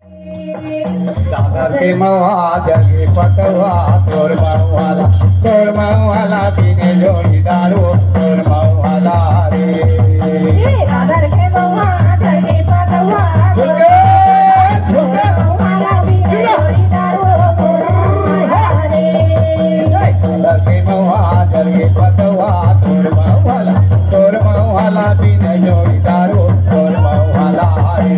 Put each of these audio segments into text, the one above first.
दादर के मवा जगे पतवा तोर मवाला पीने जोड़ीदारो तोर मवाला रे दादर के मवा जगे पतवा मवाला पीने जोड़ीदारो तोर मवाला रे दादर के मवा जगे पतवा तोर मवाला पीने जोड़ीदारो तोर मवाला रे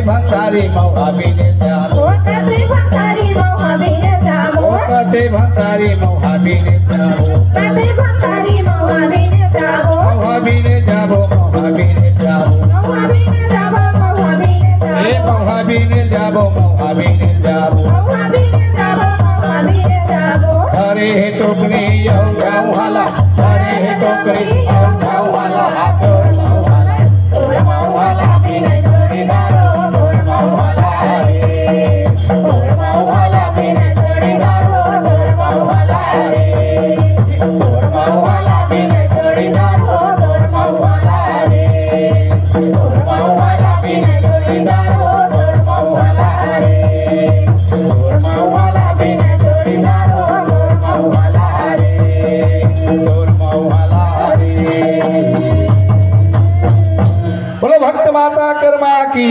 भंसारी मौहा बिने जामो कते भंसारी मौहा बिने जामो कते भंसारी मौहा बिने जामो कते भंसारी मौहा बिने जामो मौहा बिने जाबो मौहा बिने जाबो मौहा बिने जाबो मौहा बिने जाबो ए मौहा बिने जाबो मौहा बिने जाबो मौहा बिने जाबो मौहा बिने जाबो अरे हे टोकरी यौ गाँव वाला अरे हे टोकरी यौ गाँव वाला तोर मौहाला बिने जोड़ीदारो बोलो भक्त माता कर्मा की।